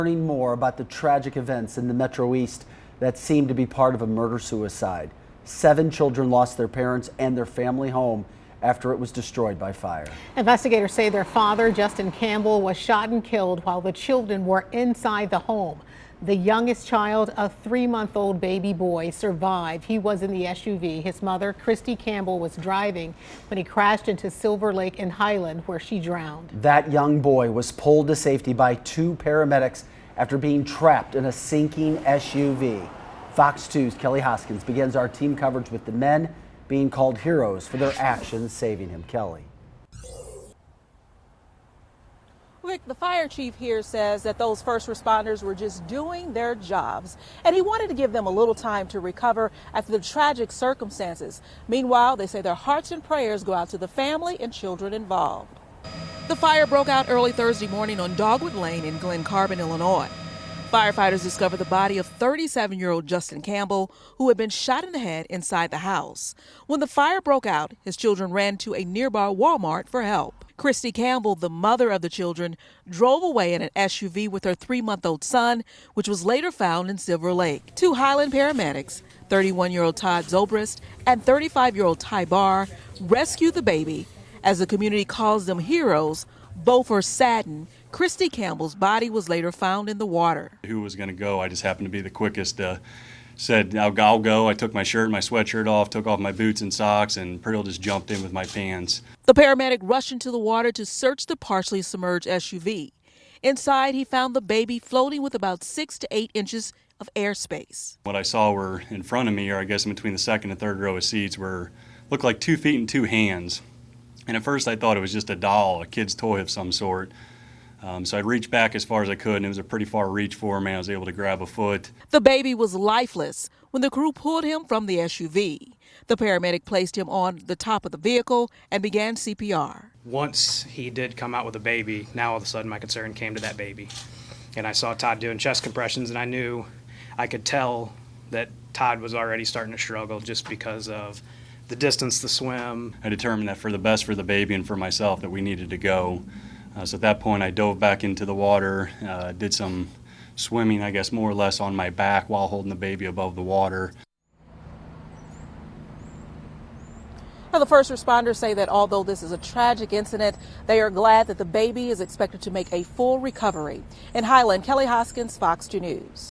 Learning more about the tragic events in the Metro East that seem to be part of a murder-suicide. 7 children lost their parents and their family home after it was destroyed by fire. Investigators say their father, Justin Campbell, was shot and killed while the children were inside the home. The youngest child, a 3-month-old baby boy, survived. He was in the SUV. His mother, Christy Campbell, was driving when he crashed into Silver Lake in Highland, where she drowned. That young boy was pulled to safety by 2 paramedics after being trapped in a sinking SUV. Fox 2's Kelly Hoskins begins our team coverage with the men being called heroes for their actions saving him. Kelly. Rick, the fire chief here says that those first responders were just doing their jobs, and he wanted to give them a little time to recover after the tragic circumstances. Meanwhile, they say their hearts and prayers go out to the family and children involved. The fire broke out early Thursday morning on Dogwood Lane in Glen Carbon, Illinois. Firefighters discovered the body of 37-year-old Justin Campbell, who had been shot in the head inside the house. When the fire broke out, his children ran to a nearby Walmart for help. Christy Campbell, the mother of the children, drove away in an SUV with her 3-month-old son, which was later found in Silver Lake. 2 Highland paramedics, 31-year-old Todd Zobrist and 35-year-old Ty Barr, rescued the baby. As the community calls them heroes, both are saddened. Christy Campbell's body was later found in the water. Who was going to go? I just happened to be the quickest. Said, I'll go. I took my shirt and my sweatshirt off, took off my boots and socks, and pretty well just jumped in with my pants. The paramedic rushed into the water to search the partially submerged SUV. Inside, he found the baby floating with about 6 to 8 inches of airspace. What I saw were in front of me, or I guess in between the second and third row of seats, looked like 2 feet and 2 hands. And at first I thought it was just a doll, a kid's toy of some sort. So I reached back as far as I could, and it was a pretty far reach for me. I was able to grab a foot. The baby was lifeless when the crew pulled him from the SUV. The paramedic placed him on the top of the vehicle and began CPR. Once he did come out with a baby, now all of a sudden my concern came to that baby. And I saw Todd doing chest compressions, and I could tell that Todd was already starting to struggle just because of the distance to swim. I determined that for the best for the baby and for myself that we needed to go. So at that point I dove back into the water, did some swimming, I guess more or less on my back while holding the baby above the water. Now, the first responders say that although this is a tragic incident, they are glad that the baby is expected to make a full recovery. In Highland, Kelly Hoskins, Fox 2 News.